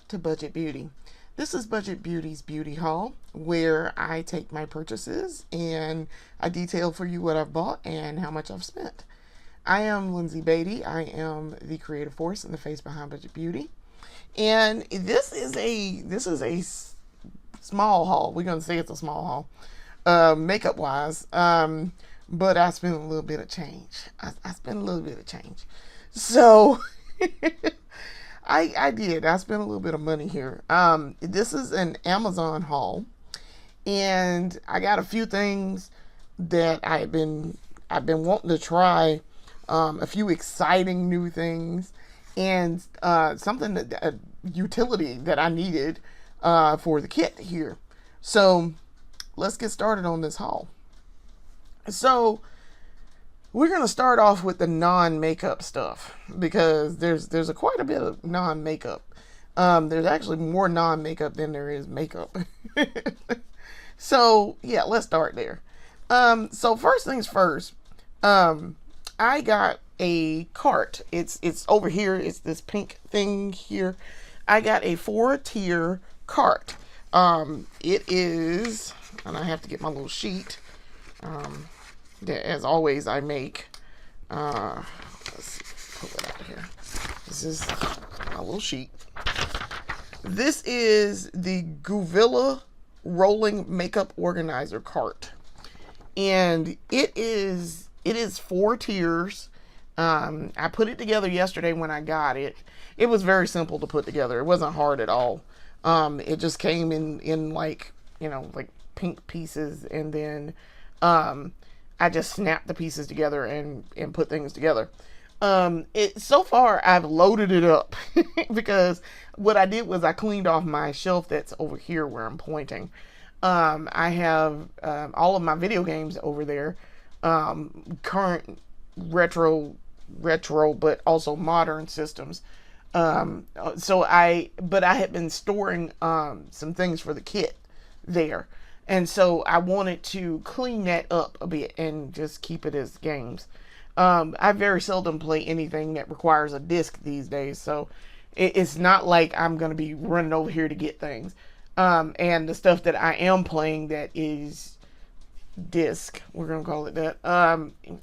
to Budget Beauty. This is Budget Beauty's beauty haul, where I take my purchases and I detail for you what I've bought and how much I've spent. I am Lindsay Beatty. I am the creative force and the face behind Budget Beauty. And this is a small haul. We're gonna say it's a small haul, makeup wise. But I spent a little bit of change. I spent a little bit of change. So I did. I spent a little bit of money here. This is an Amazon haul, and I got a few things that I've been wanting to try. A few exciting new things, and something that a utility that I needed for the kit here. So let's get started on this haul. So we're gonna start off with the non-makeup stuff because there's quite a bit of non-makeup. There's actually more non-makeup than there is makeup. So yeah, let's start there. So first things first, I got a cart. It's over here. It's this pink thing here. I got a 4-tier cart. It is, and I have to get my little sheet. That, as always, I make. Let's see, pull it out of here. This is my little sheet. This is the Gouvilla Rolling Makeup Organizer cart, and it is 4 tiers. I put it together yesterday when I got it. It was very simple to put together. It wasn't hard at all. It just came in like, like pink pieces, and then I just snapped the pieces together and put things together. So far I've loaded it up because what I did was I cleaned off my shelf that's over here where I'm pointing. I have all of my video games over there, current retro, but also modern systems. But I had been storing some things for the kit there. And so I wanted to clean that up a bit and just keep it as games. I very seldom play anything that requires a disc these days, so it's not like I'm going to be running over here to get things. And the stuff that I am playing that is disc, we're going to call it that,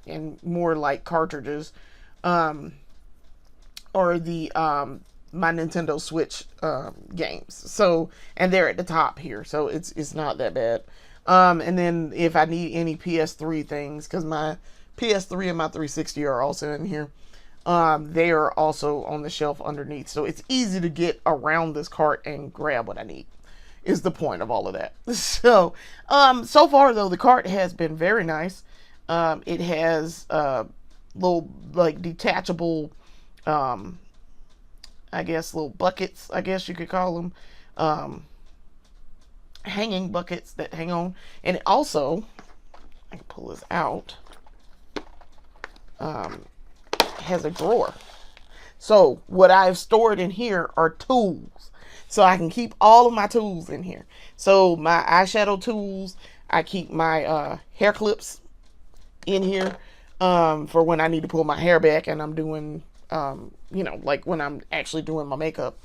and more like cartridges, or the my Nintendo Switch games. So, and they're at the top here, so it's not that bad. And then if I need any PS3 things, because my PS3 and my 360 are also in here, they are also on the shelf underneath. So it's easy to get around this cart and grab what I need, is the point of all of that. So, so far though, the cart has been very nice. It has little like detachable, I guess little buckets, I guess you could call them, hanging buckets that hang on. And it also, I can pull this out, has a drawer. So what I've stored in here are tools. So I can keep all of my tools in here. So my eyeshadow tools, I keep my hair clips in here for when I need to pull my hair back and I'm doing, like when I'm actually doing my makeup.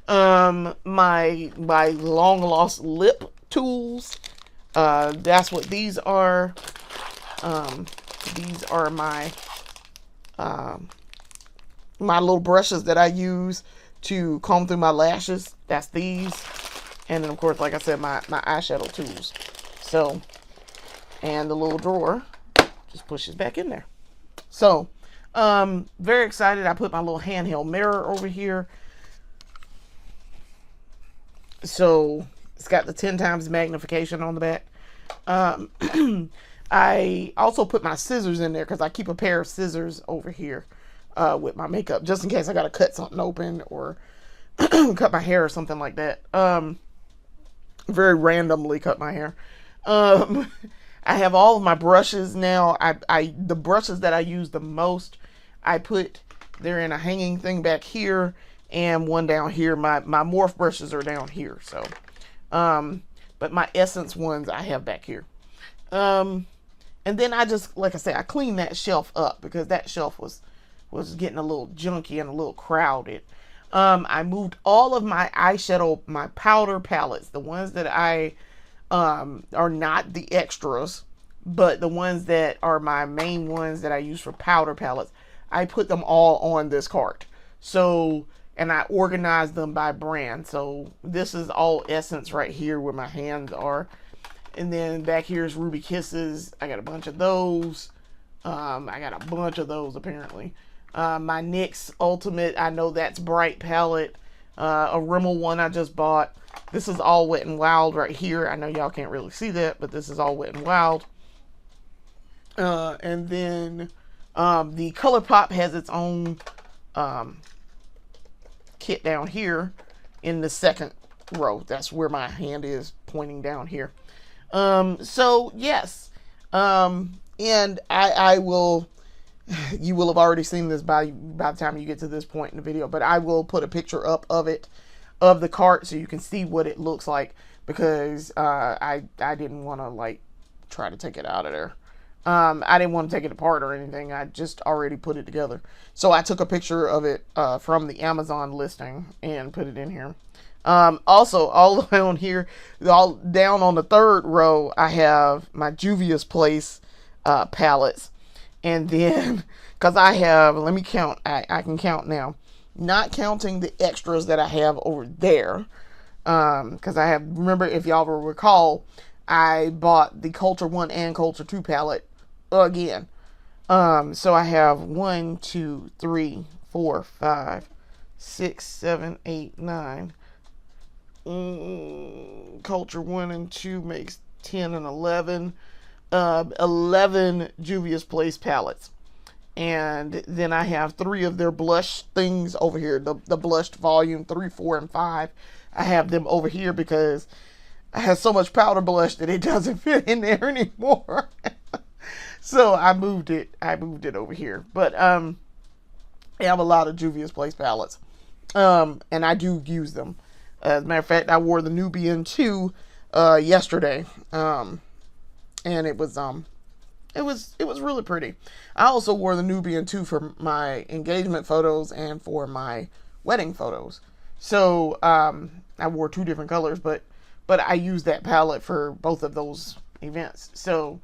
My long lost lip tools, that's what these are. These are my my little brushes that I use to comb through my lashes. That's these. And then of course, like I said, my eyeshadow tools. So, and the little drawer just pushes back in there. So, very excited. I put my little handheld mirror over here. So it's got the 10 times magnification on the back. I also put my scissors in there because I keep a pair of scissors over here with my makeup, just in case I got to cut something open or cut my hair or something like that. Very randomly cut my hair. I have all of my brushes now. The brushes that I use the most, they're in a hanging thing back here and one down here. My Morph brushes are down here. So, but my Essence ones I have back here. And then I just, like I said, I cleaned that shelf up because that shelf was getting a little junky and a little crowded. I moved all of my eyeshadow, my powder palettes, the ones that I are not the extras, but the ones that are my main ones that I use for powder palettes. I put them all on this cart. So, and I organized them by brand. So this is all Essence right here where my hands are. And then back here is Ruby Kisses. I got a bunch of those. I got a bunch of those apparently. My NYX Ultimate, I know that's Bright palette. A Rimmel one I just bought. This is all Wet n Wild right here. I know y'all can't really see that, but this is all Wet n Wild. And then the ColourPop has its own kit down here in the second row. That's where my hand is pointing down here. So yes, and I will, you will have already seen this by the time you get to this point in the video, but I will put a picture up of it, of the cart, so you can see what it looks like, because I didn't want to like try to take it out of there. I didn't want to take it apart or anything. I just already put it together. So I took a picture of it from the Amazon listing and put it in here. Also, all the way on here, all down on the third row, I have my Juvia's Place palettes. And then, because I have, let me count, I can count now. Not counting the extras that I have over there. Because I have, remember, if y'all will recall, I bought the Culture 1 and Culture 2 palette again. So I have 1, 2, 3, 4, 5, 6, 7, 8, 9. Culture 1 and 2 makes 10 and 11. 11 Juvia's Place palettes. And then I have 3 of their blush things over here. The blushed volume 3, 4, and 5. I have them over here because I have so much powder blush that it doesn't fit in there anymore. So I moved it over here. But I have a lot of Juvia's Place palettes. And I do use them. As a matter of fact, I wore the Nubian 2 yesterday. And it was really pretty. I also wore the Nubian 2 for my engagement photos and for my wedding photos. So I wore 2 different colors, but I used that palette for both of those events. So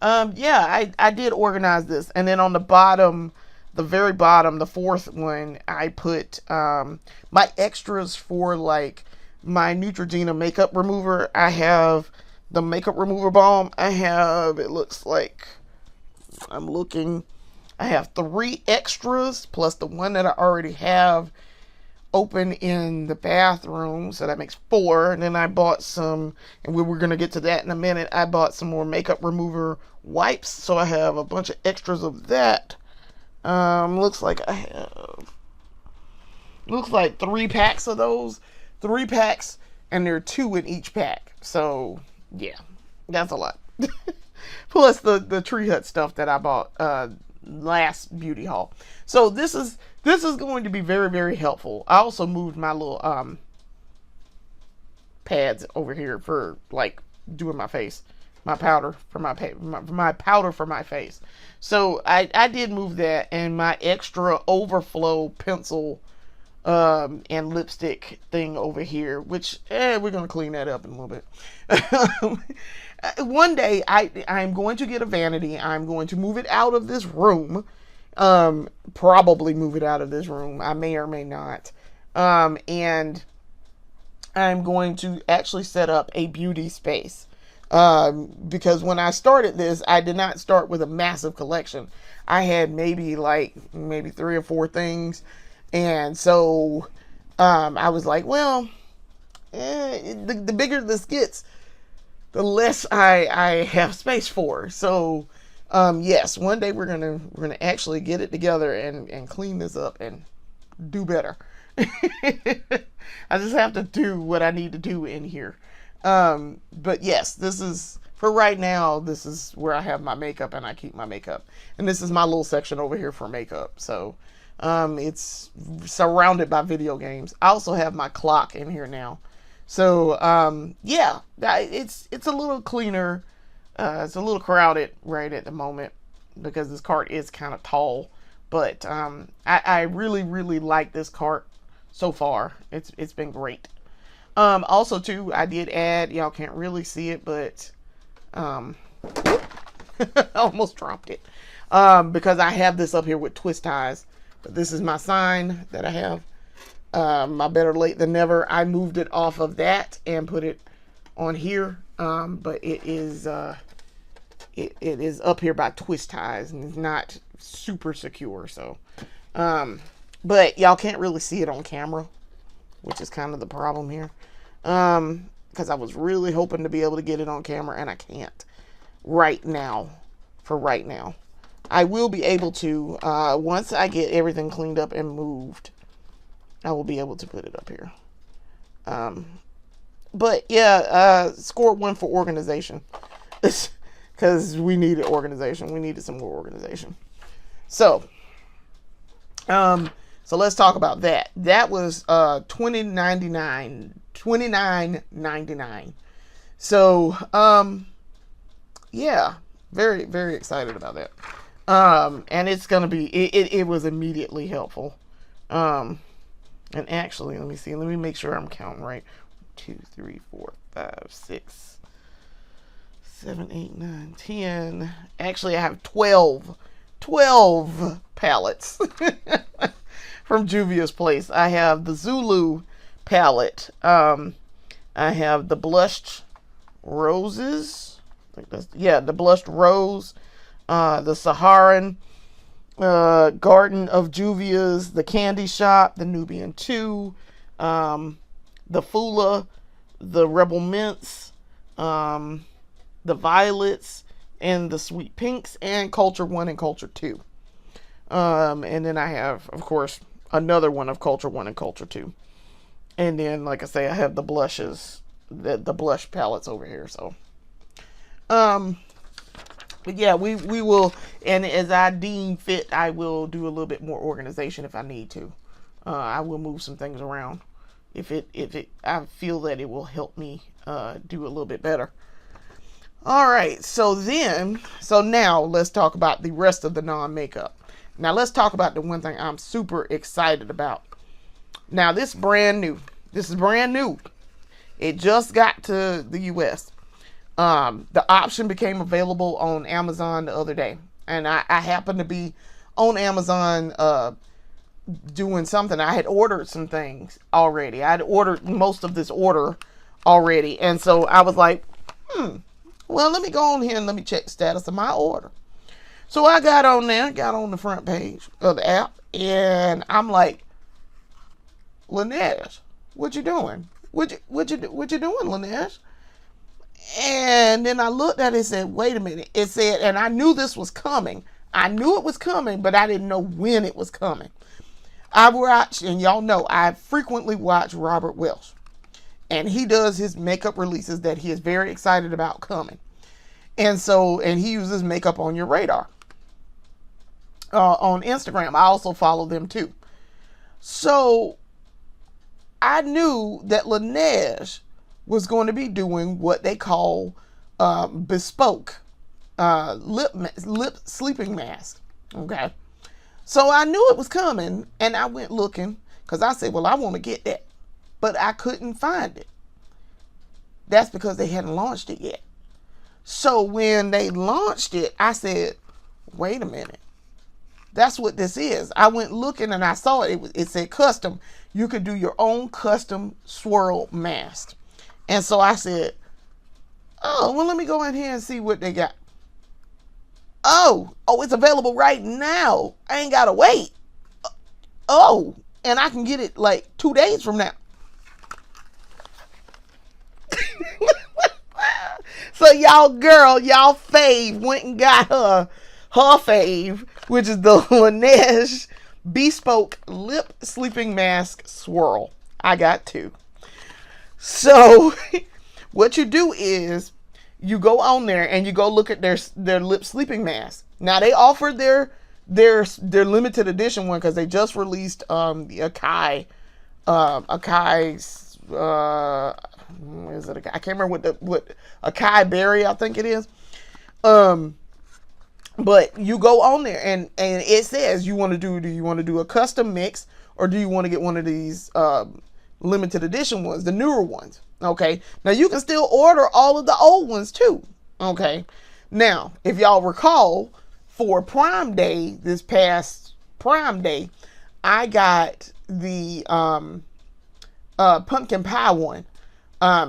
yeah, I did organize this. And then on the bottom, the very bottom, the fourth one, I put my extras for like my Neutrogena makeup remover. I have the makeup remover balm. I have, it looks like, I'm looking, I have 3 extras plus the one that I already have open in the bathroom, so that makes 4. And then I bought some, and we're going to get to that in a minute, I bought some more makeup remover wipes, so I have a bunch of extras of that. Looks like I have, looks like 3 packs of those, 3 packs, and there are 2 in each pack. So yeah, that's a lot. Plus the Tree Hut stuff that I bought last beauty haul. So this is going to be very, very helpful. I also moved my little pads over here for like doing my face, my powder for my powder for my face. So I did move that, and my extra overflow pencil and lipstick thing over here, which we're gonna clean that up in a little bit. One day I'm going to get a vanity. I'm going to move it out of this room. Probably move it out of this room. I may or may not. And I'm going to actually set up a beauty space. Because when I started this, I did not start with a massive collection. I had maybe 3 or 4 things. And so, I was like, well, the bigger this gets, the less I have space for. So, yes, one day we're gonna actually get it together and clean this up and do better. I just have to do what I need to do in here. But yes, this is, for right now, this is where I have my makeup and I keep my makeup. And this is my little section over here for makeup. So, it's surrounded by video games. I also have my clock in here now. So, yeah, it's a little cleaner. It's a little crowded right at the moment because this cart is kind of tall. But I really, really like this cart so far. It's been great. Also too, I did add, y'all can't really see it, but I almost dropped it. Because I have this up here with twist ties. But this is my sign that I have. My better late than never. I moved it off of that and put it on here. But it is it is up here by twist ties and it's not super secure. So but y'all can't really see it on camera, which is kind of the problem here. Because I was really hoping to be able to get it on camera and I can't right now. For right now, I will be able to once I get everything cleaned up and moved, I will be able to put it up here. But yeah, score 1 for organization. Because we needed organization. We needed some more organization. So let's talk about that. That was $29.99. So yeah, very, very excited about that. And it's gonna be it was immediately helpful. And actually, let me see. Let me make sure I'm counting right. 2, 3, 4, 5, 6, 7, 8, 9, 10. Actually, I have 12 palettes from Juvia's Place. I have the Zulu palette. I have the blushed roses. I think that's, yeah, the blushed rose. The Saharan Garden of Juvia's, the Candy Shop, the Nubian 2, the Fula, the Rebel Mints, the Violets, and the Sweet Pinks, and Culture 1 and Culture 2. And then I have, of course, another one of Culture 1 and Culture 2. And then, like I say, I have the blushes, the blush palettes over here. So, but yeah, we will, and as I deem fit, I will do a little bit more organization if I need to. I will move some things around if I feel that it will help me do a little bit better. All right, so now let's talk about the rest of the non-makeup. Now let's talk about the one thing I'm super excited about. Now this is brand new. It just got to the US. The option became available on Amazon the other day. And I happened to be on Amazon doing something. I had ordered some things already. I had ordered most of this order already. And so I was like, well, let me go on here and let me check the status of my order. So I got on there, got on the front page of the app, and I'm like, Laneige, what you doing? What you doing, Laneige? And then I looked at it and said, wait a minute. It said, and I knew this was coming. I knew it was coming, but I didn't know when it was coming. I watched, and y'all know, I frequently watch Robert Welsh. And he does his makeup releases that he is very excited about coming. And he uses Makeup on Your Radar. On Instagram. I also follow them too. So I knew that Laneige was going to be doing what they call bespoke lip sleeping mask. Okay. So I knew it was coming and I went looking because I said, well, I want to get that. But I couldn't find it. That's because they hadn't launched it yet. So when they launched it, I said, wait a minute. That's what this is. I went looking and I saw it. It said custom. You could do your own custom swirl mask. And so I said, oh, well, let me go in here and see what they got. Oh, it's available right now. I ain't got to wait. Oh, and I can get it like 2 days from now. So y'all fave went and got her fave, which is the Laneige Bespoke Lip Sleeping Mask Swirl. I got 2. So what you do is you go on there and you go look at their lip sleeping mask. Now they offer their limited edition one because they just released the Akai is it I can't remember what Akai Berry, I think it is. But you go on there and it says you want to do you want to do a custom mix, or do you want to get one of these limited edition ones, the newer ones? Okay. Now you can still order all of the old ones too. Okay. Now, if y'all recall, for Prime Day, this past Prime Day, I got the pumpkin pie one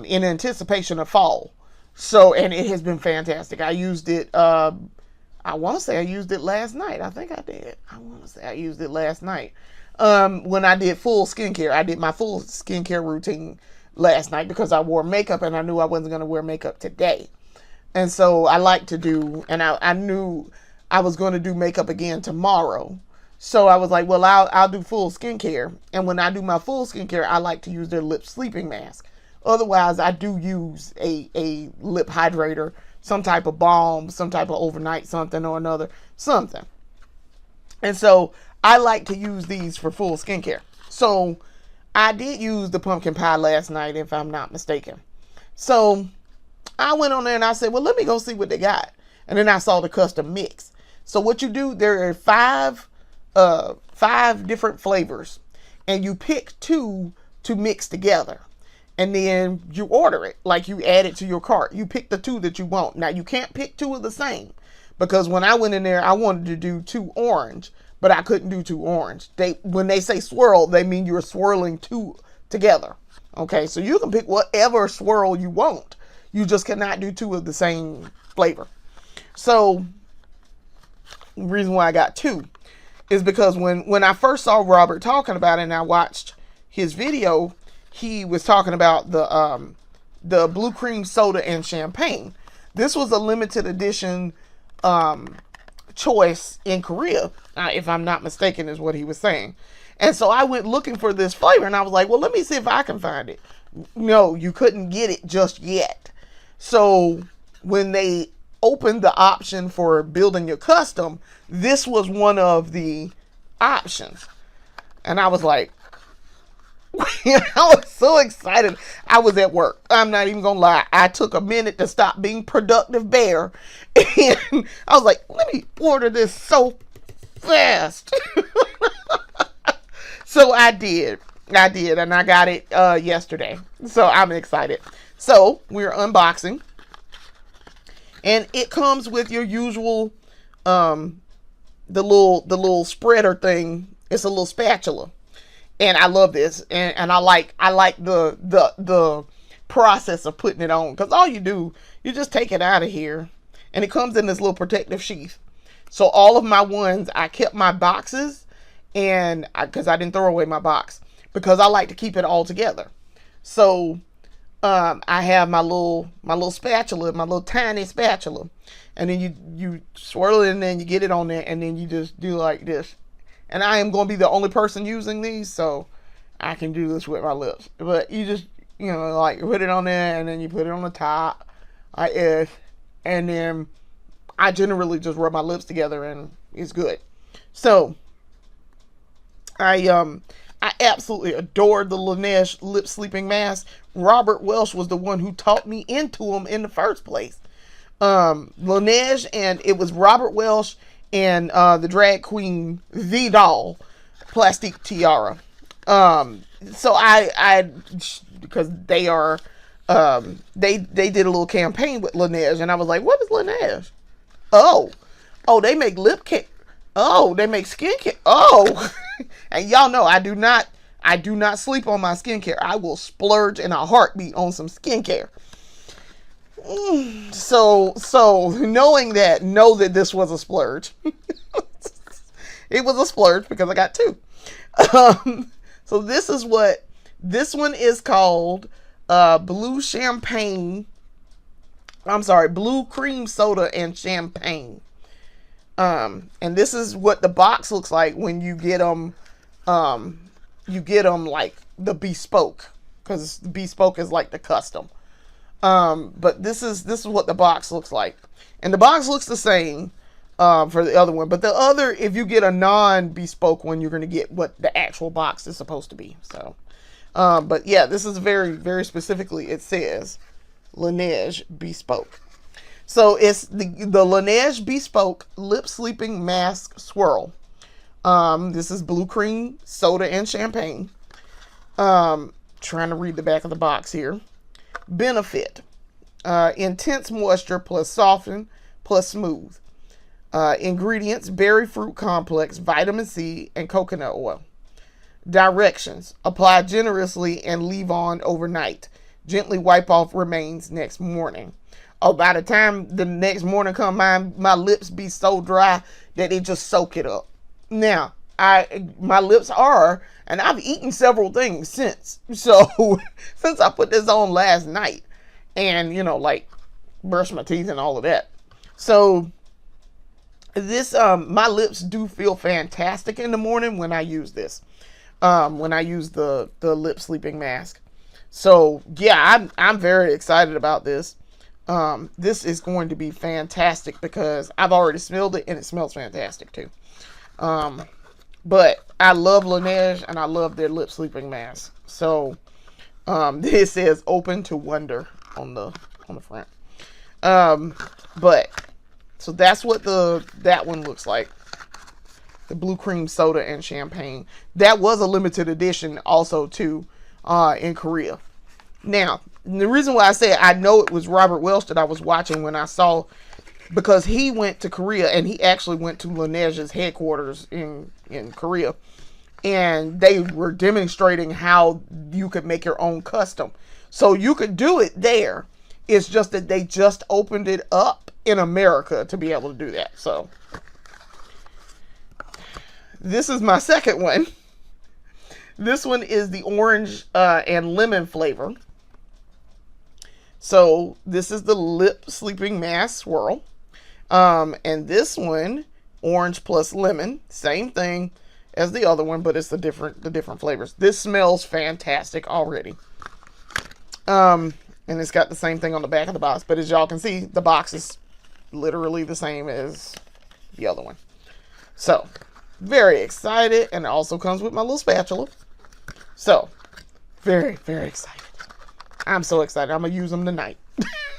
in anticipation of fall. So, and it has been fantastic. I used it, I want to say I used it last night. I think I did. I want to say I used it last night. When I did full skincare, I did my full skincare routine last night because I wore makeup and I knew I wasn't going to wear makeup today. And so I like to do, and I knew I was going to do makeup again tomorrow. So I was like, well, I'll do full skincare. And when I do my full skincare, I like to use their lip sleeping mask. Otherwise, I do use a lip hydrator, some type of balm, some type of overnight something or another, something. And so I like to use these for full skincare. So I did use the pumpkin pie last night, if I'm not mistaken. So I went on there and I said, well, let me go see what they got. And then I saw the custom mix. So what you do, there are five different flavors, and you pick two to mix together. And then you order it, like you add it to your cart. You pick the two that you want. Now, you can't pick two of the same, because when I went in there, I wanted to do 2 orange, but I couldn't do 2 orange. When they say swirl, they mean you're swirling 2 together. Okay, so you can pick whatever swirl you want. You just cannot do 2 of the same flavor. So the reason why I got 2 is because when I first saw Robert talking about it and I watched his video, he was talking about the blue cream soda and champagne. This was a limited edition choice in Korea, if I'm not mistaken, is what he was saying. And so I went looking for this flavor, and I was like, well, let me see if I can find it. No, you couldn't get it just yet. So when they opened the option for building your custom, this was one of the options. And I was like, I was so excited. I was at work. I'm not even gonna lie. I took a minute to stop being productive bear. And I was like, let me order this so fast. So I did. And I got it yesterday. So I'm excited. So we're unboxing. And it comes with your usual the little spreader thing. It's a little spatula. And I love this, and I like the process of putting it on, because all you do, you just take it out of here, and it comes in this little protective sheath. So all of my ones, I kept my boxes, and because I didn't throw away my box, because I like to keep it all together. So I have my little spatula, my little tiny spatula, and then you swirl it in there and you get it on there, and then you just do like this. And I am going to be the only person using these, so I can do this with my lips. But you just, like put it on there, and then you put it on the top, like this. And then I generally just rub my lips together, and it's good. So I absolutely adored the Laneige lip sleeping mask. Robert Welsh was the one who taught me into them in the first place. Laneige, and it was Robert Welsh and the drag queen The Doll Plastique Tiara. So I because they are they did a little campaign with Laneige, and I was like, what is Laneige? Oh, they make lip care. Oh, they make skincare. Oh, and y'all know I do not sleep on my skincare. I will splurge in a heartbeat on some skincare. So knowing that, know that this was a splurge. It was a splurge because I got 2. So this one is called blue cream soda and champagne. And this is what the box looks like when you get them. You get them like the bespoke, because bespoke is like the custom. But this is what the box looks like, and the box looks the same for the other one. But the other, if you get a non-bespoke one, you're going to get what the actual box is supposed to be. So, but yeah, this is very, very specifically, it says Laneige Bespoke. So it's the Laneige Bespoke Lip Sleeping Mask Swirl. This is blue cream, soda, and champagne. Trying to read the back of the box here. Benefit. Intense moisture plus soften plus smooth. Ingredients: berry fruit complex, vitamin C, and coconut oil. Directions: apply generously and leave on overnight. Gently wipe off remains next morning. Oh, by the time the next morning come, my lips be so dry that they just soak it up. Now, my lips are, and I've eaten several things since. So since I put this on last night, and like brush my teeth and all of that. So this my lips do feel fantastic in the morning when I use this. When I use the lip sleeping mask. So yeah, I'm very excited about this. This is going to be fantastic because I've already smelled it and it smells fantastic too. But I love Laneige and I love their lip sleeping mask. So this says open to wonder on the front. But so that's what that one looks like. The blue cream soda and champagne. That was a limited edition also too in Korea. Now, the reason why I say I know it was Robert Welch that I was watching when I saw, because he went to Korea and he actually went to Laneige's headquarters in Korea, and they were demonstrating how you could make your own custom. So you could do it there. It's just that they just opened it up in America to be able to do that. So this is my second one. This one is the orange and lemon flavor. So this is the lip sleeping mask swirl. And this one, orange plus lemon, same thing as the other one, but it's the different flavors. This smells fantastic already. And it's got the same thing on the back of the box, but as y'all can see, the box is literally the same as the other one. So very excited, and it also comes with my little spatula. So very, very excited. I'm so excited. I'm gonna use them tonight.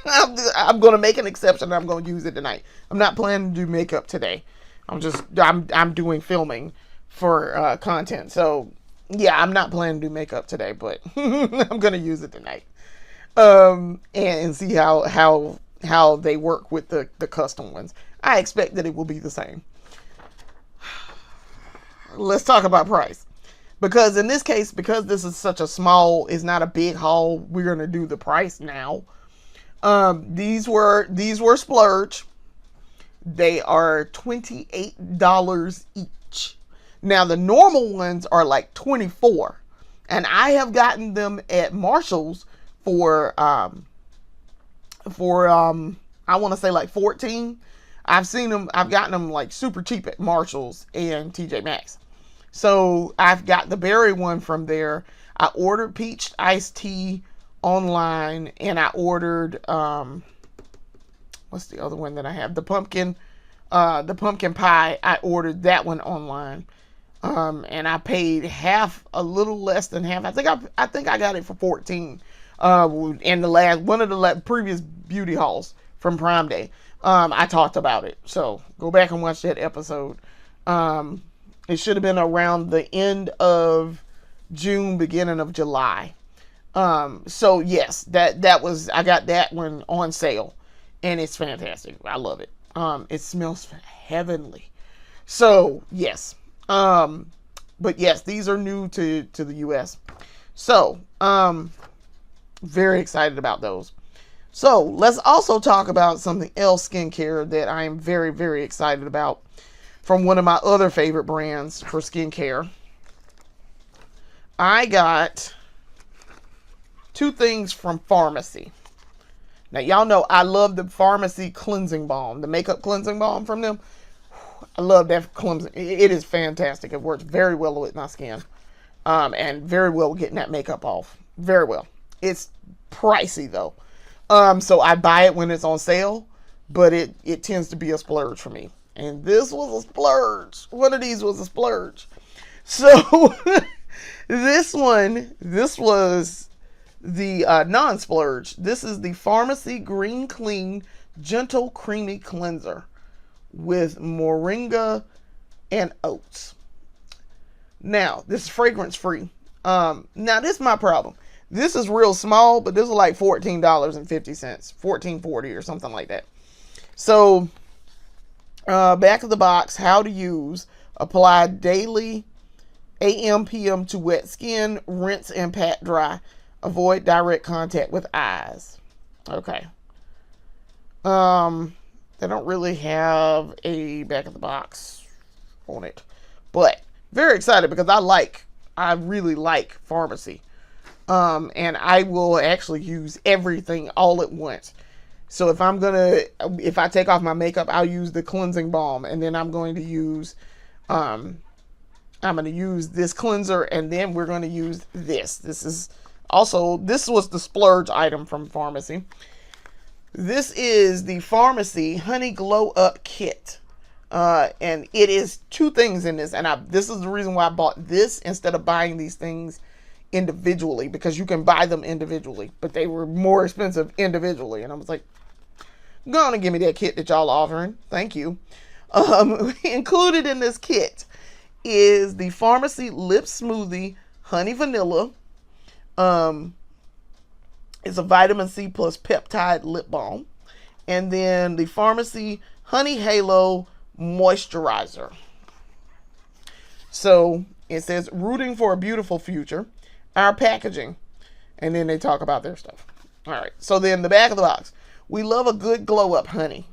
I'm gonna make an exception. I'm gonna use it tonight. I'm not planning to do makeup today. I'm doing filming for content. So yeah, I'm not planning to do makeup today, but I'm gonna use it tonight. And see how they work with the custom ones. I expect that it will be the same. Let's talk about price. Because in this case, because this is such a small, it's not a big haul, we're going to do the price now. These were Splurge. They are $28 each. Now the normal ones are like $24. And I have gotten them at Marshall's for I want to say like $14. I've gotten them like super cheap at Marshall's and TJ Maxx. So I've got the berry one from there. I ordered peach iced tea online, and I ordered what's the other one that I have? The pumpkin pie. I ordered that one online. And I paid a little less than half. I think I got it for $14. In one of the previous beauty hauls from Prime Day. I talked about it. So go back and watch that episode. It should have been around the end of June, beginning of July. So yes, I got that one on sale, and it's fantastic. I love it. It smells heavenly. So yes. But yes, these are new to the US. So, very excited about those. So let's also talk about something else skincare that I am very, very excited about from one of my other favorite brands for skincare. I got two things from Farmacy. Now, y'all know I love the Farmacy cleansing balm, the makeup cleansing balm from them. I love that cleansing. It is fantastic. It works very well with my skin. And very well with getting that makeup off. Very well. It's pricey though. So I buy it when it's on sale, but it tends to be a splurge for me. And this was a splurge. One of these was a splurge. So this was the non-splurge. This is the Farmacy Green Clean Gentle Creamy Cleanser with moringa and oats. Now, this is fragrance free. Now, this is my problem. This is real small, but this is like $14.50, $14.40 or something like that. So, back of the box, how to use. Apply daily, AM, PM to wet skin. Rinse and pat dry. Avoid direct contact with eyes. Okay. They don't really have a back of the box on it, but very excited because I really like Farmacy. And I will actually use everything all at once. So if I take off my makeup, I'll use the cleansing balm, and then I'm going to use this cleanser, and then we're going to use this. This was the splurge item from Farmacy. This is the Farmacy Honey Glow Up Kit. And it is 2 things in this. And this is the reason why I bought this instead of buying these things individually, because you can buy them individually, but they were more expensive individually. And I was like, go on and give me that kit that y'all offering. Thank you. Included in this kit is the Farmacy Lip Smoothie Honey Vanilla. It's a vitamin C plus peptide lip balm. And then the Farmacy Honey Halo Moisturizer. So it says, rooting for a beautiful future. Our packaging. And then they talk about their stuff. All right. So then the back of the box. We love a good glow up, honey.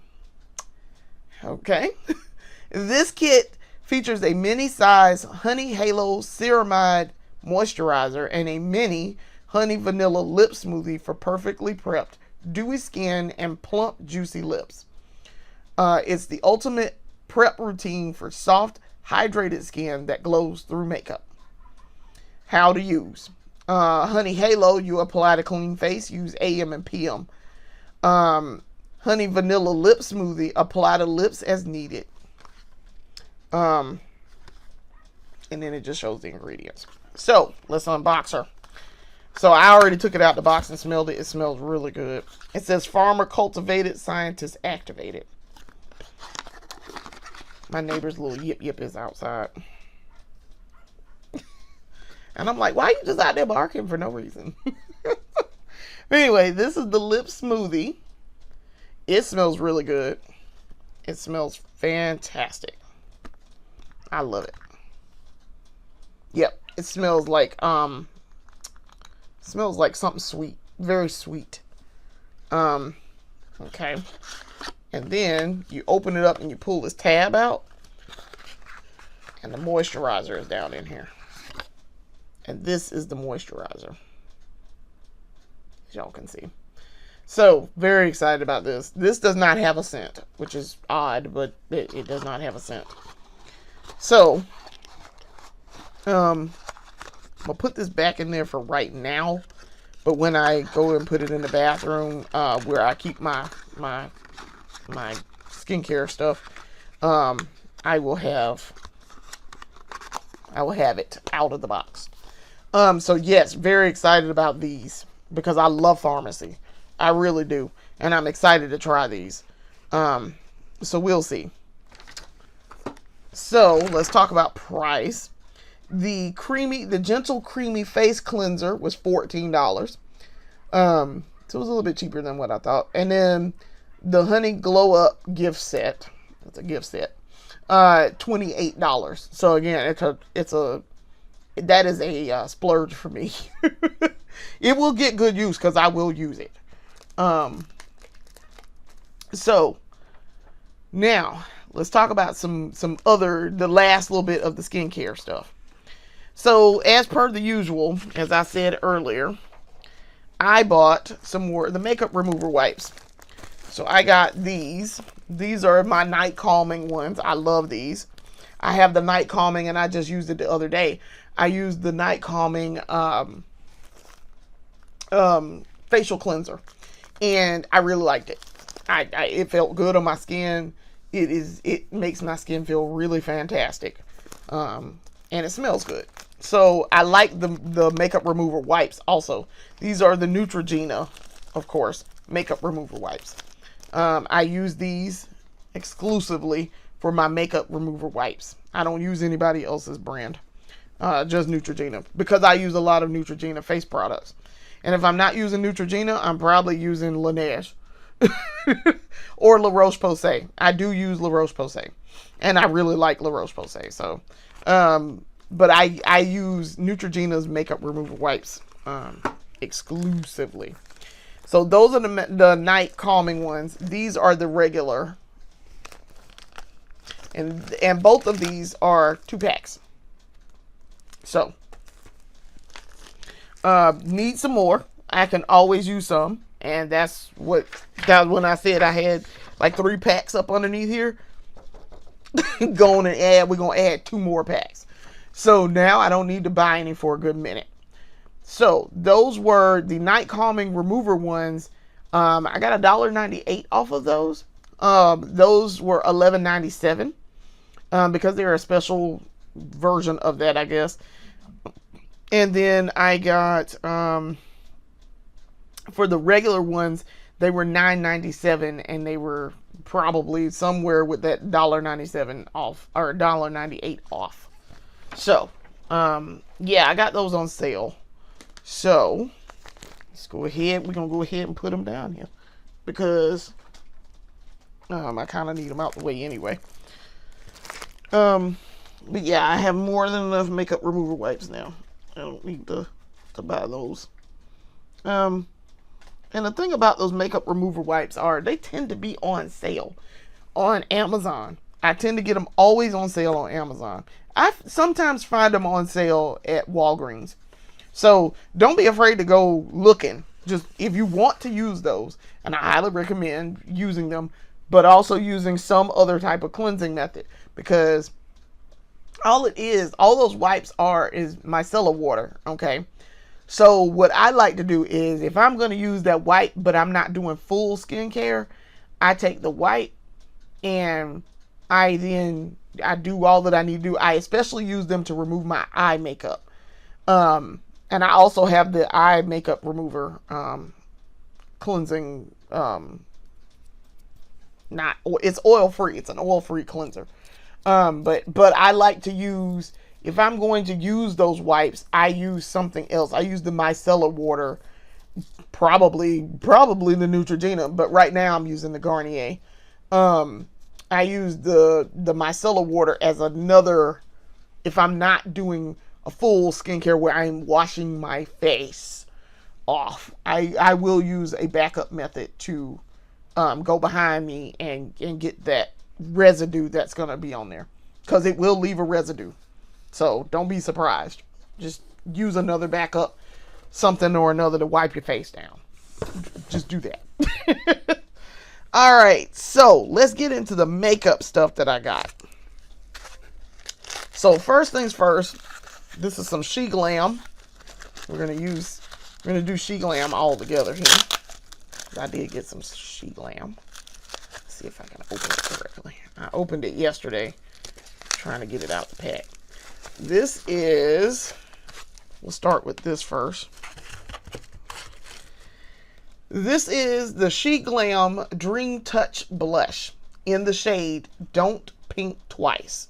Okay. This kit features a mini size Honey Halo Ceramide Moisturizer and a mini Honey Vanilla Lip Smoothie for perfectly prepped, dewy skin and plump, juicy lips. It's the ultimate prep routine for soft, hydrated skin that glows through makeup. How to use. Honey Halo, you apply to clean face, use AM and PM. Honey Vanilla Lip Smoothie, apply to lips as needed. And then it just shows the ingredients. So, let's unbox her. So, I already took it out the box and smelled it. It smells really good. It says farmer cultivated, scientist activated. My neighbor's little yip yip is outside. And I'm like, why are you just out there barking for no reason? Anyway, this is the lip smoothie. It smells really good. It smells fantastic. I love it. Yep, it smells like something sweet, very sweet. Okay. And then you open it up and you pull this tab out, and the moisturizer is down in here. And this is the moisturizer, as y'all can see. So, very excited about this. This does not have a scent, which is odd, but it does not have a scent. So, I'm gonna put this back in there for right now. But when I go and put it in the bathroom, where I keep my skincare stuff, I will have it out of the box. So yes, very excited about these because I love Farmacy. I really do. And I'm excited to try these. So we'll see. So let's talk about price. The gentle creamy face cleanser was $14. So it was a little bit cheaper than what I thought. And then the honey glow up gift set. It's a gift set. $28. So again, that is a splurge for me. It will get good use because I will use it. So now let's talk about the last little bit of the skincare stuff. So as per the usual, as I said earlier, I bought some more the makeup remover wipes. So I got these. These are my night calming ones. I love these. I have the night calming, and I just used it the other day. I used the night calming facial cleanser, and I really liked it. It felt good on my skin. It makes my skin feel really fantastic, and it smells good. So I like the makeup remover wipes also. These are the Neutrogena, of course, makeup remover wipes. I use these exclusively for my makeup remover wipes. I don't use anybody else's brand. Just Neutrogena, because I use a lot of Neutrogena face products. And if I'm not using Neutrogena, I'm probably using Laneige or La Roche-Posay. I do use La Roche-Posay, and I really like La Roche-Posay. So, but I use Neutrogena's makeup remover wipes exclusively. So those are the night calming ones. These are the regular, and both of these are 2 packs. So, need some more. I can always use some. And that was when I said I had like 3 packs up underneath here. We're going to add 2 more packs. So now I don't need to buy any for a good minute. So those were the night calming remover ones. I got $1.98 off of those. Those were $11.97. Because they're a special version of that, I guess. And then I got, for the regular ones, they were $9.97, and they were probably somewhere with that $1.97 off, or $1.98 off. So, yeah, I got those on sale. So, let's go ahead. We're going to go ahead and put them down here, because I kind of need them out the way anyway. But yeah, I have more than enough makeup remover wipes now. I don't need to buy those. And the thing about those makeup remover wipes are they tend to be on sale on Amazon. I tend to get them always on sale on Amazon. I sometimes find them on sale at Walgreens. So don't be afraid to go looking. Just if you want to use those, and I highly recommend using them, but also using some other type of cleansing method, because all those wipes is micellar water, okay? So what I like to do is, if I'm going to use that wipe, but I'm not doing full skincare, I take the wipe and I do all that I need to do. I especially use them to remove my eye makeup. And I also have the eye makeup remover, cleansing, it's oil free. It's an oil free cleanser. But I like to use, if I'm going to use those wipes, I use something else. I use the micellar water, probably the Neutrogena, but right now I'm using the Garnier. I use the micellar water as another, if I'm not doing a full skincare where I'm washing my face off, I will use a backup method to go behind me and get that residue that's going to be on there, because it will leave a residue. So don't be surprised. Just use another backup, something or another, to wipe your face down. Just do that. All right, so let's get into the makeup stuff that I got. So first things first, this is some She Glam. We're gonna do She Glam all together here. I did get some She Glam. Let's see if I can open it correctly. I opened it yesterday, trying to get it out the pack. This is, we'll start with this first. This is the She Glam Dream Touch Blush in the shade Don't Pink Twice.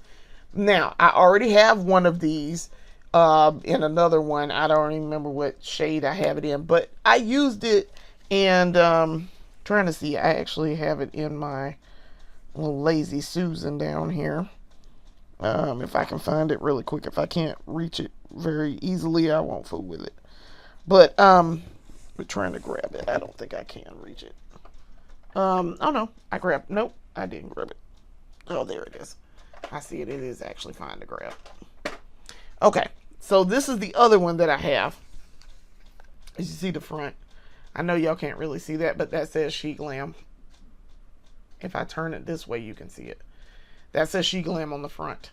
Now, I already have one of these in another one. I don't even remember what shade I have it in, but I used it, and trying to see, I actually have it in my little Lazy Susan down here. If I can find it really quick. If I can't reach it very easily, I won't fool with it. But we're trying to grab it. I don't think I can reach it. Oh no, nope, I didn't grab it. Oh, there it is. I see it. It is actually fine to grab. Okay, so this is the other one that I have. As you see the front, I know y'all can't really see that, but that says She Glam. If I turn it this way, you can see it. That says She Glam on the front.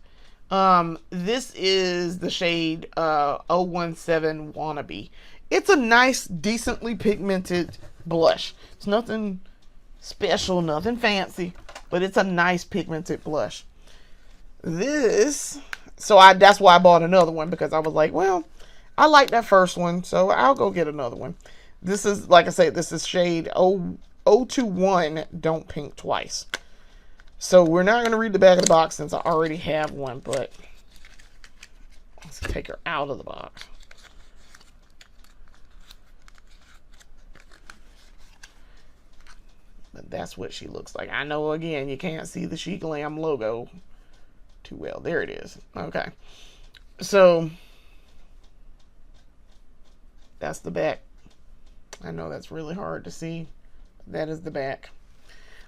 This is the shade 017 Wannabe. It's a nice, decently pigmented blush. It's nothing special, nothing fancy, but it's a nice pigmented blush. This, So that's why I bought another one, because I was like, well, I like that first one, so I'll go get another one. This is, like I said, this is shade 021 Don't Pink Twice. So we're not going to read the back of the box since I already have one, but let's take her out of the box. But that's what she looks like. I know, again, you can't see the She Glam logo too well. There it is. Okay. So that's the back. I know that's really hard to see. That is the back.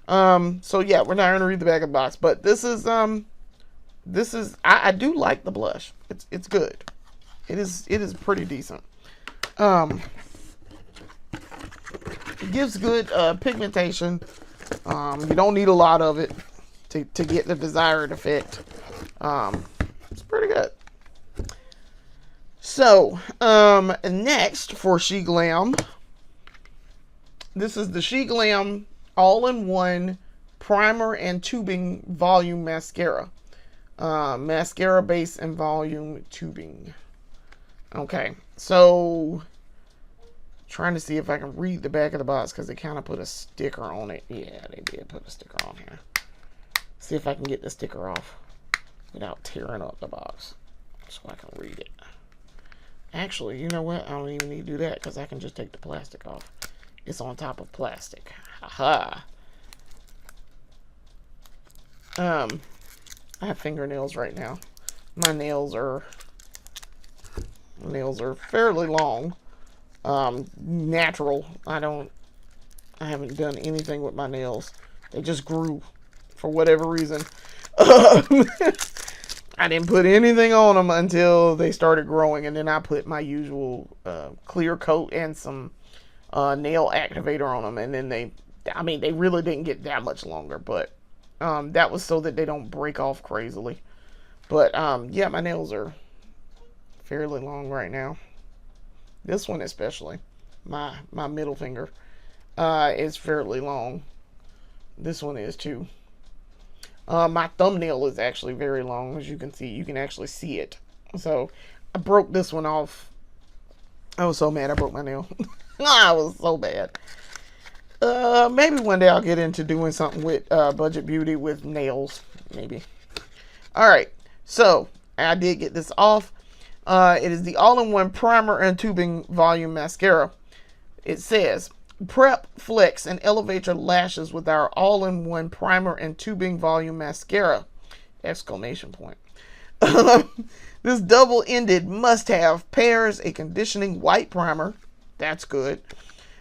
So yeah, we're not going to read the back of the box, but this is I do like the blush. It's good. It is pretty decent. It gives good pigmentation. You don't need a lot of it to get the desired effect. It's pretty good. So, next for She Glam, this is the She Glam All-in-One Primer and Tubing Volume Mascara. Mascara base and volume tubing. Okay, so trying to see if I can read the back of the box, because they kind of put a sticker on it. Yeah, they did put a sticker on here. See if I can get the sticker off without tearing up the box so I can read it. Actually, you know what? I don't even need to do that, because I can just take the plastic off. It's on top of plastic. Haha. I have fingernails right now. My nails are fairly long. Natural. I haven't done anything with my nails. They just grew for whatever reason. I didn't put anything on them until they started growing, and then I put my usual clear coat and some nail activator on them, and then they really didn't get that much longer, but that was so that they don't break off crazily. But yeah, my nails are fairly long right now. This one especially, my middle finger is fairly long. This one is too. My thumbnail is actually very long, as you can see. You can actually see it. So I broke this one off. I was so mad I broke my nail. I was so bad. Maybe one day I'll get into doing something with Budget Beauty with nails. Maybe. Alright. So I did get this off. It is the All-in-One Primer and Tubing Volume Mascara. It says, prep, flex, and elevate your lashes with our all-in-one primer and tubing volume mascara! Exclamation point. This double-ended must-have pairs a conditioning white primer, that's good,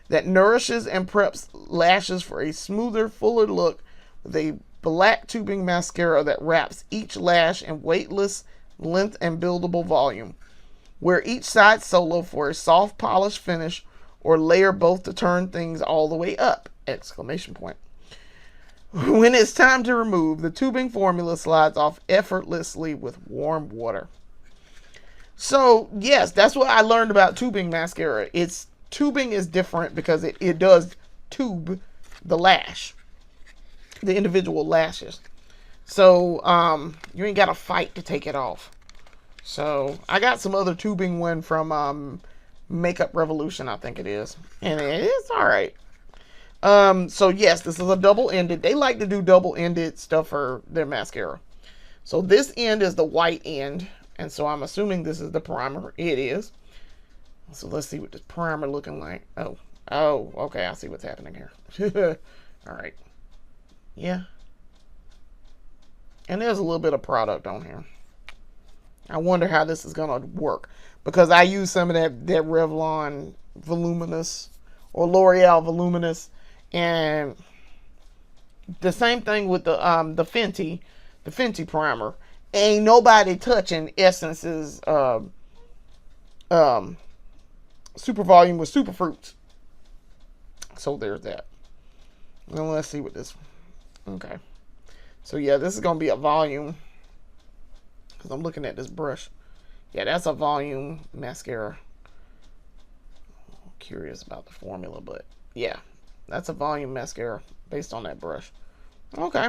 that nourishes and preps lashes for a smoother, fuller look with a black tubing mascara that wraps each lash in weightless length and buildable volume. Wear each side solo for a soft polished finish, or layer both to turn things all the way up! Exclamation point. When it's time to remove, the tubing formula slides off effortlessly with warm water. So, yes, that's what I learned about tubing mascara. Tubing is different because it does tube the lash, the individual lashes. So, you ain't got to fight to take it off. So, I got some other tubing one from Makeup Revolution, I think it is. And it's alright. So yes, this is a double-ended. They like to do double-ended stuff for their mascara. So this end is the white end. And so I'm assuming this is the primer. It is. So let's see what this primer looking like. Oh, okay. I see what's happening here. Alright. Yeah. And there's a little bit of product on here. I wonder how this is going to work. Because I use some of that Revlon Voluminous or L'Oreal Voluminous, and the same thing with the Fenty primer. Ain't nobody touching Essence's Super Volume with Super Fruits. So there's that. Now let's see what this. Okay. So yeah, this is gonna be a volume because I'm looking at this brush. Yeah, that's a volume mascara. Curious about the formula, but yeah, that's a volume mascara based on that brush. Okay,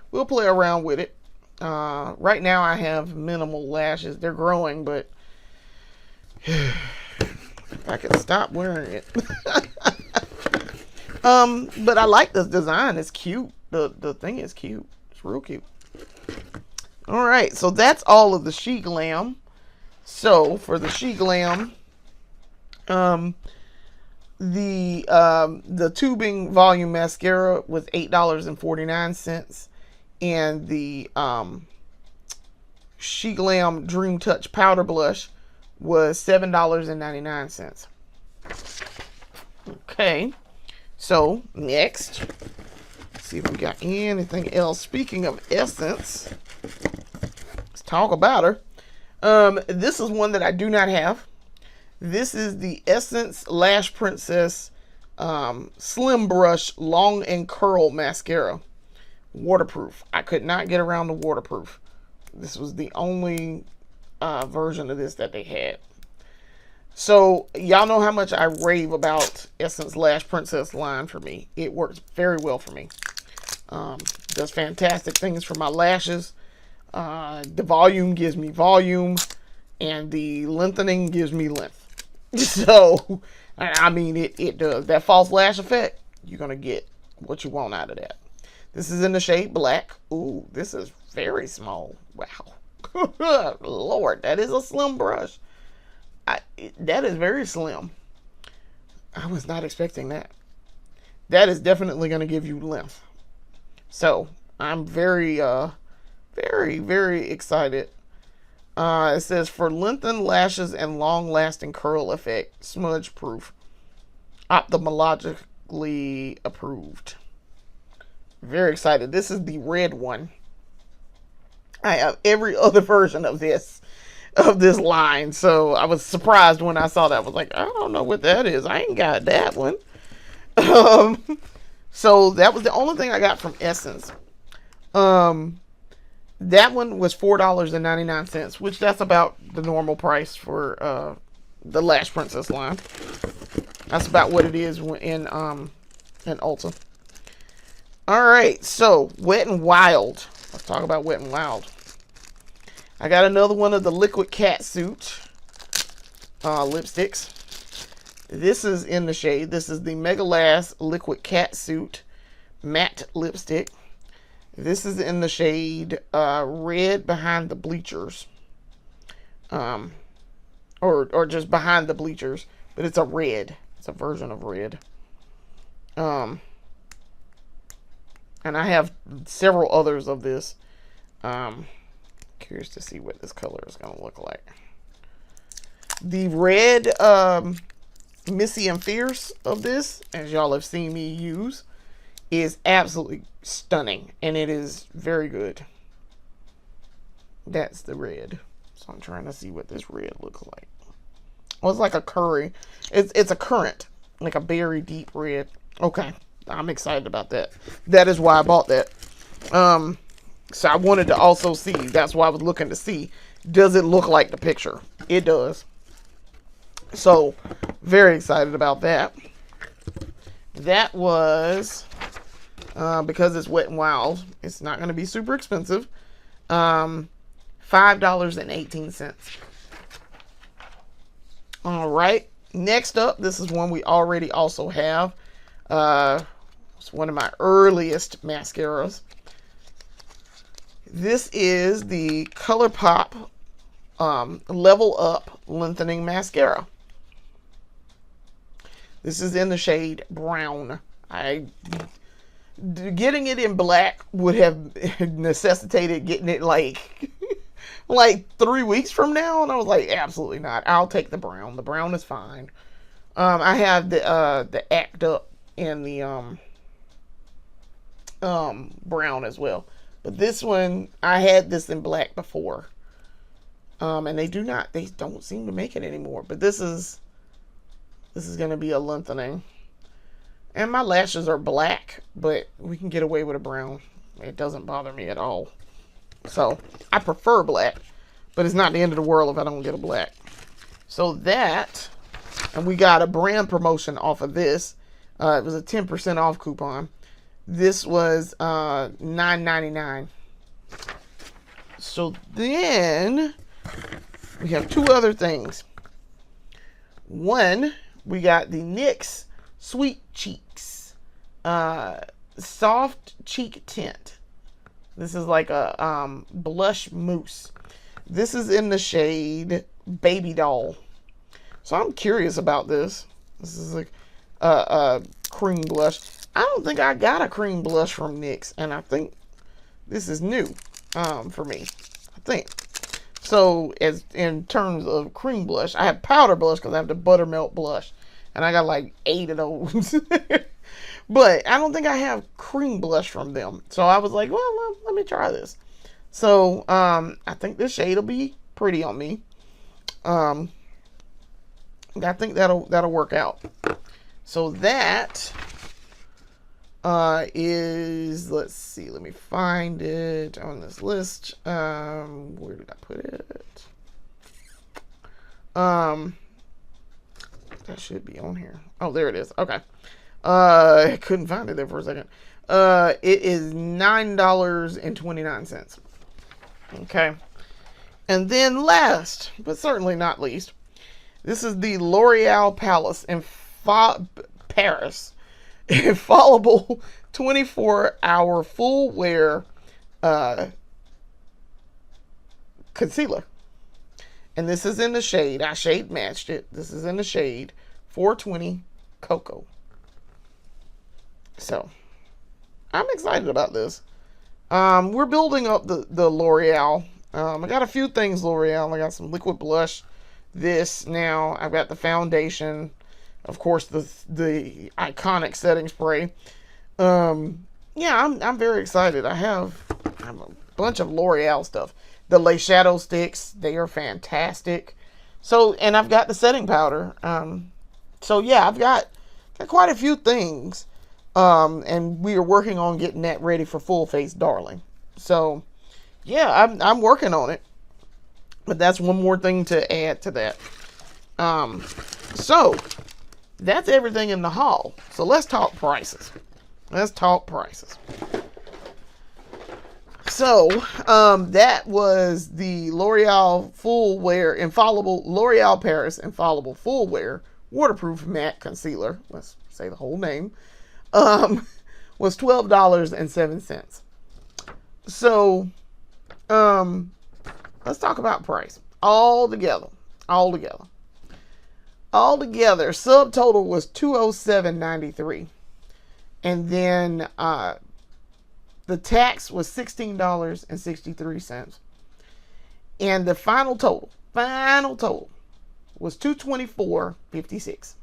we'll play around with it. Right now I have minimal lashes. They're growing, but if I can stop wearing it. But I like this design. It's cute. The thing is cute. It's real cute. All right, so that's all of the She Glam. So for the She Glam, the tubing volume mascara was $8.49, and the She Glam Dream Touch powder blush was $7.99. Okay, so next, let's see if we got anything else. Speaking of Essence, let's talk about her. This is one that I do not have. This is the Essence Lash Princess Slim Brush Long and Curl Mascara. Waterproof. I could not get around the waterproof. This was the only version of this that they had. So, y'all know how much I rave about Essence Lash Princess line for me. It works very well for me. Does fantastic things for my lashes. The volume gives me volume, and the lengthening gives me length. So, I mean, it does. That false lash effect, you're going to get what you want out of that. This is in the shade black. Ooh, this is very small. Wow. Lord, that is a slim brush. That is very slim. I was not expecting that. That is definitely going to give you length. So, I'm very, very excited. It says, for lengthened lashes and long-lasting curl effect, smudge-proof, ophthalmologically approved. Very excited. This is the red one. I have every other version of this line, so I was surprised when I saw that. I was like, I don't know what that is. I ain't got that one. So that was the only thing I got from Essence. That one was $4.99, which that's about the normal price for the Lash Princess line. That's about what it is in Ulta. All right, so Wet n Wild. Let's talk about Wet n Wild. I got another one of the Liquid Catsuit lipsticks. This is in the shade. This is the Mega Lash Liquid Catsuit matte lipstick. This is in the shade Red Behind the Bleachers. Or just Behind the Bleachers. But it's a red. It's a version of red. And I have several others of this. Curious to see what this color is going to look like. The red Missy and Fierce of this, as y'all have seen me use, is absolutely stunning, and it is very good. That's the red. So I'm trying to see what this red looks like. Oh, it's like a curry. It's a currant, like a berry deep red. Okay, I'm excited about that. That is why I bought that. So I wanted to also see. That's why I was looking to see. Does it look like the picture? It does. So very excited about that. That was because it's Wet n Wild. It's not going to be super expensive. $5.18. All right. Next up, this is one we already also have. It's one of my earliest mascaras. This is the ColourPop Level Up Lengthening Mascara. This is in the shade brown. Getting it in black would have necessitated getting it like 3 weeks from now, and I was like, absolutely not. I'll take the brown. The brown is fine. I have the Act Up in the brown as well. But this one, I had this in black before. And they don't seem to make it anymore. But this is going to be a lengthening. And my lashes are black, but we can get away with a brown. It doesn't bother me at all. So, I prefer black, but it's not the end of the world if I don't get a black. So that, and we got a brand promotion off of this. It was a 10% off coupon. This was $9.99. So then we have two other things. One, we got the NYX Sweet Cheeks Soft Cheek Tint. This is like a blush mousse. This is in the shade Baby Doll. So I'm curious about this. This is like a cream blush. I don't think I got a cream blush from NYX, and I think this is new for me. I think. So as in terms of cream blush, I have powder blush because I have the buttermilk blush, and I got like 8 of those. But I don't think I have cream blush from them. So I was like, well, let me try this. So I think this shade will be pretty on me. I think that'll work out. So that is, let's see, let me find it on this list. Where did I put it? That should be on here. Oh, there it is. Okay. I couldn't find it there for a second. It is $9.29. Okay. And then last, but certainly not least, this is the L'Oreal Palace in Paris Infallible 24-hour full wear concealer. And this is in the shade, I shade matched it. This is in the shade 420 Cocoa. So, I'm excited about this. We're building up the L'Oreal. I got a few things L'Oreal. I got some liquid blush. This now. I've got the foundation. Of course, the iconic setting spray. Yeah, I'm very excited. I have a bunch of L'Oreal stuff. The Lace Shadow Sticks, they are fantastic. So, and I've got the setting powder. So yeah, I've got quite a few things. And we are working on getting that ready for Full Face Darling. So, yeah, I'm working on it. But that's one more thing to add to that. So, that's everything in the haul. So, let's talk prices. So, that was the L'Oreal Full Wear Infallible, L'Oreal Paris Infallible Full Wear Waterproof Matte Concealer. Let's say the whole name. Was $12.07. So, let's talk about price. All together, subtotal was $207.93. And then, the tax was $16.63. And the final total was $224.56.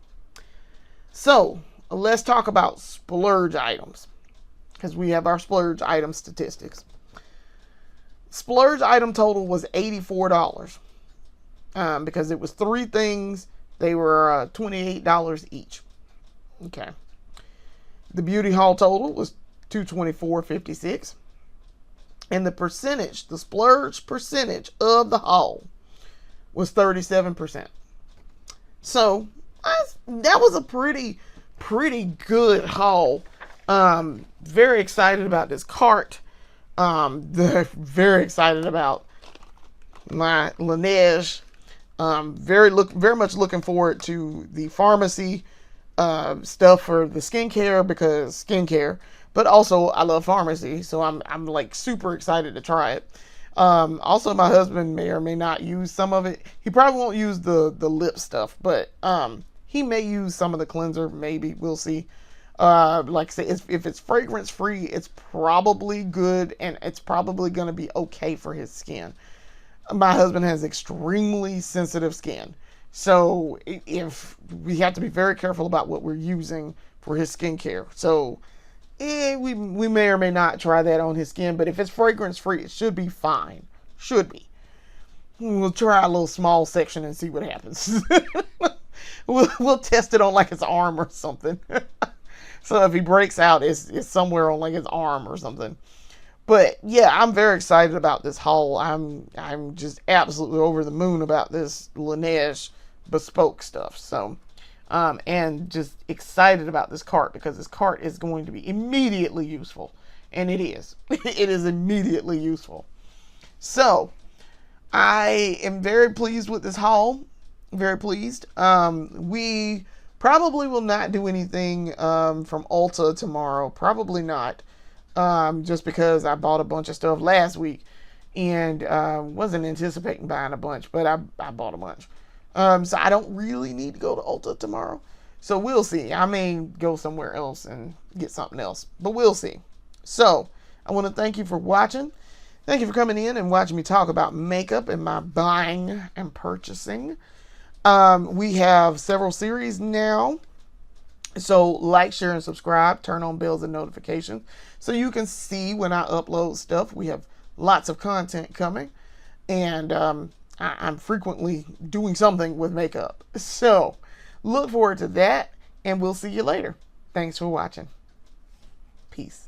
So, let's talk about splurge items, because we have our splurge item statistics. Splurge item total was $84, because it was 3 things. They were $28 each. Okay. The beauty haul total was $224.56, and the splurge percentage of the haul was 37%. So that was a pretty good haul. Very excited about this cart. Very excited about my Laneige. Very much looking forward to the Farmacy stuff for the skincare, but also I love Farmacy, so I'm like super excited to try it. Also, my husband may or may not use some of it. He probably won't use the lip stuff, but he may use some of the cleanser. Maybe, we'll see. Like I say, if it's fragrance free, it's probably good, and it's probably going to be okay for his skin. My husband has extremely sensitive skin, so if we have to be very careful about what we're using for his skincare. So we may or may not try that on his skin, but if it's fragrance free, it should be fine. Should be. We'll try a little small section and see what happens. We'll test it on like his arm or something. So if he breaks out, it's somewhere on like his arm or something. But yeah, I'm very excited about this haul. I'm just absolutely over the moon about this Laneige Bespoke stuff. So, and just excited about this cart, because this cart is going to be immediately useful, and it is. It is immediately useful. So I am very pleased with this haul. Very pleased. We probably will not do anything from Ulta tomorrow. Probably not. Just because I bought a bunch of stuff last week and wasn't anticipating buying a bunch, but I bought a bunch. So I don't really need to go to Ulta tomorrow. So we'll see. I may go somewhere else and get something else, but we'll see. So I want to thank you for watching. Thank you for coming in and watching me talk about makeup and my buying and purchasing. We have several series now. So like, share, and subscribe. Turn on bells and notifications so you can see when I upload stuff. We have lots of content coming. And I'm frequently doing something with makeup. So look forward to that. And we'll see you later. Thanks for watching. Peace.